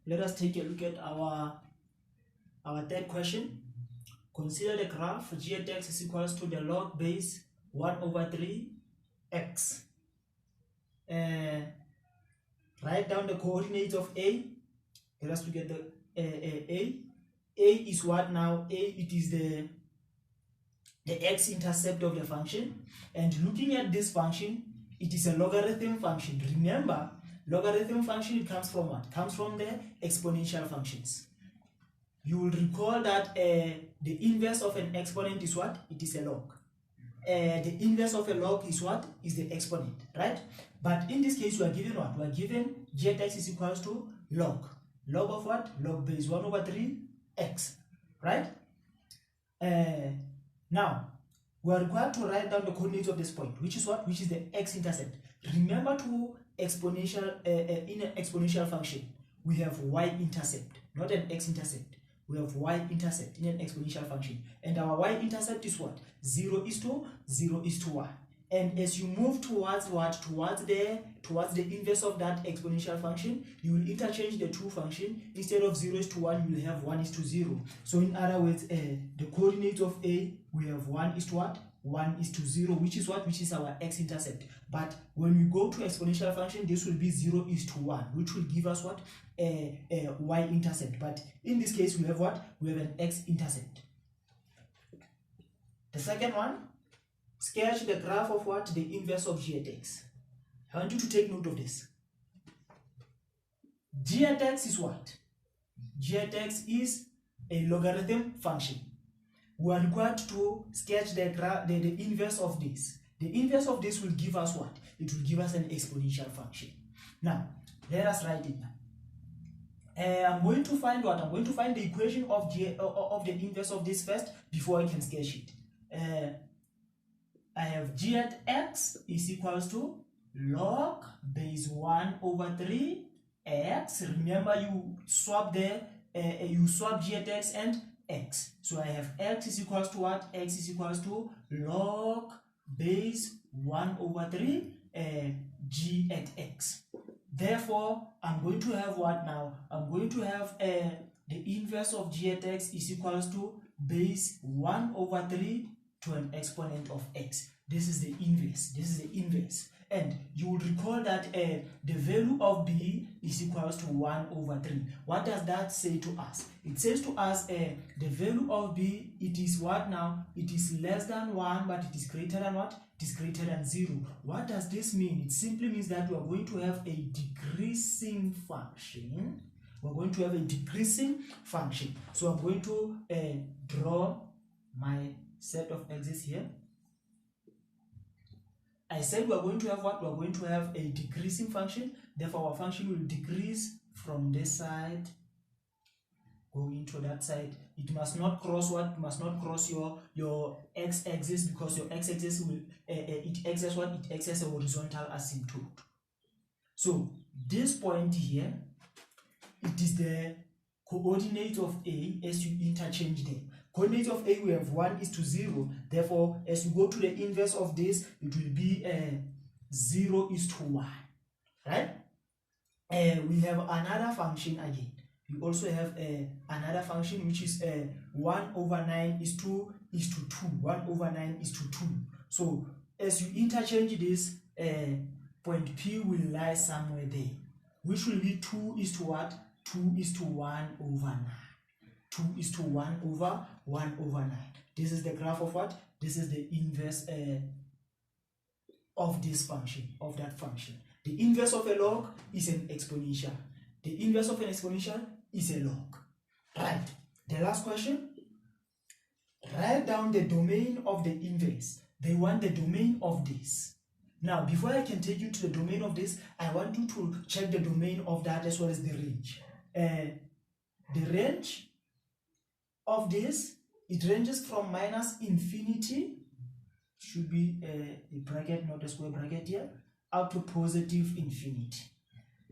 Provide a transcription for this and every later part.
let us take a look at our third question. Consider the graph g at x is equals to the log base 1 over 3 x. Write down the coordinates of a. Let us look at the a. A is what now? A, it is the x-intercept of the function, and looking at this function, it is a logarithm function. Remember, logarithm function, it comes from what? Comes from the exponential functions. You will recall that the inverse of an exponent is what? It is a log. The inverse of a log is what? Is the exponent, right? But in this case, we are given what? We are given g at x is equals to log. Log of what? Log base 1 over 3 x, right? Now, we are required to write down the coordinates of this point, which is what? Which is the x-intercept. Remember, to exponential in an exponential function, we have y-intercept, not an x-intercept. We have y-intercept in an exponential function, and our y-intercept is what? 0 is to 0 is to 1. And as you move towards what? Towards the inverse of that exponential function, you will interchange the two functions. Instead of 0 is to 1, you will have 1 is to 0. So in other words, the coordinates of a, we have 1 is to what? 1 is to 0, which is what? Which is our x-intercept. But when we go to exponential function, this will be 0 is to 1, which will give us what? A y-intercept. But in this case, we have what? We have an x-intercept. The second one, sketch the graph of what? The inverse of g at x. I want you to take note of this. G at x is what? G at x is a logarithm function. We are required to sketch the inverse of this. The inverse of this will give us what? It will give us an exponential function. Now, let us write it now. I'm going to find what? I'm going to find the equation of the inverse of this first before I can sketch it. I have g at x is equals to log base 1 over 3 x. Remember, you swap g at x and x. So I have x is equals to what? X is equals to log base 1 over 3 g at x. Therefore, I'm going to have what now? I'm going to have the inverse of g at x is equals to base 1 over 3 to an exponent of x. This is the inverse. This is the inverse. And you would recall that the value of b is equals to 1 over 3. What does that say to us? It says to us the value of b, it is what now? It is less than 1, but it is greater than what? It is greater than 0. What does this mean? It simply means that we are going to have a decreasing function. We're going to have a decreasing function. So I'm going to draw my set of x's here. I said we're going to have what? We're going to have a decreasing function. Therefore, our function will decrease from this side going to that side. It must not cross what? It must not cross your x-axis, because your x-axis will it acts as what? It acts as a horizontal asymptote. So this point here, it is the coordinate of a as you interchange them. Coordinate of a, we have 1 is to 0. Therefore, as you go to the inverse of this, it will be 0 is to 1. Right? We have another function again. We also have another function which is 1 over 9 is to 2. 1 over 9 is to 2. So as you interchange this, point P will lie somewhere there, which will be 2 is to what? 2 is to 1 over 9. 2 is to 1 over 1 over 9. This is the graph of what? This is the inverse of this function, of that function. The inverse of a log is an exponential. The inverse of an exponential is a log. Right. The last question. Write down the domain of the inverse. They want the domain of this. Now, before I can take you to the domain of this, I want you to check the domain of that as well as the range. The range of this, it ranges from minus infinity, should be a bracket, not a square bracket here, up to positive infinity.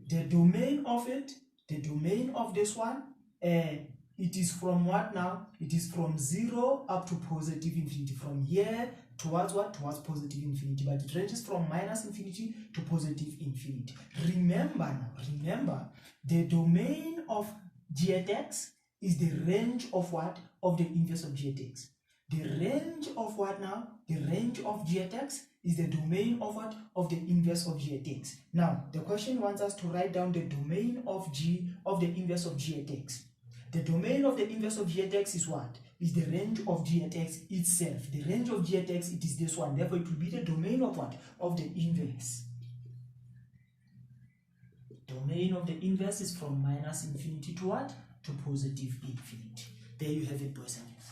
The domain of it, the domain of this one, it is from what now? It is from 0 up to positive infinity. From here, towards what? Towards positive infinity, but it ranges from minus infinity to positive infinity. Remember the domain of g at x is the range of what? Of the inverse of g at x. The range of what now? The range of g at x is the domain of what? Of the inverse of g at x. Now, the question wants us to write down the domain of the inverse of g at x. The domain of the inverse of g at x is what? Is the range of g at x itself. The range of g at x, it is this one. Therefore, it will be the domain of what? Of the inverse. Domain of the inverse is from minus infinity to what? To positive infinity. There you have it, boys and girls.